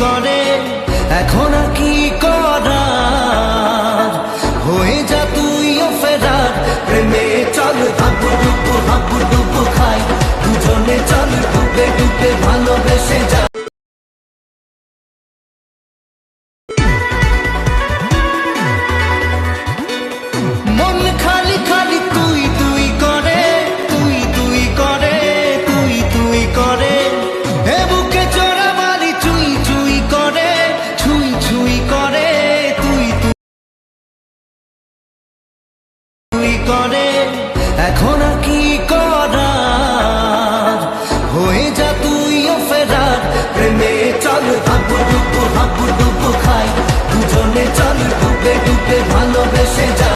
করে এখন আর কি করার, হয়ে যা তুইও ফেরার। প্রেমে চল হাবুডুবু খাই, দুজনে চল ডুবে ডুবে ভালোবেসে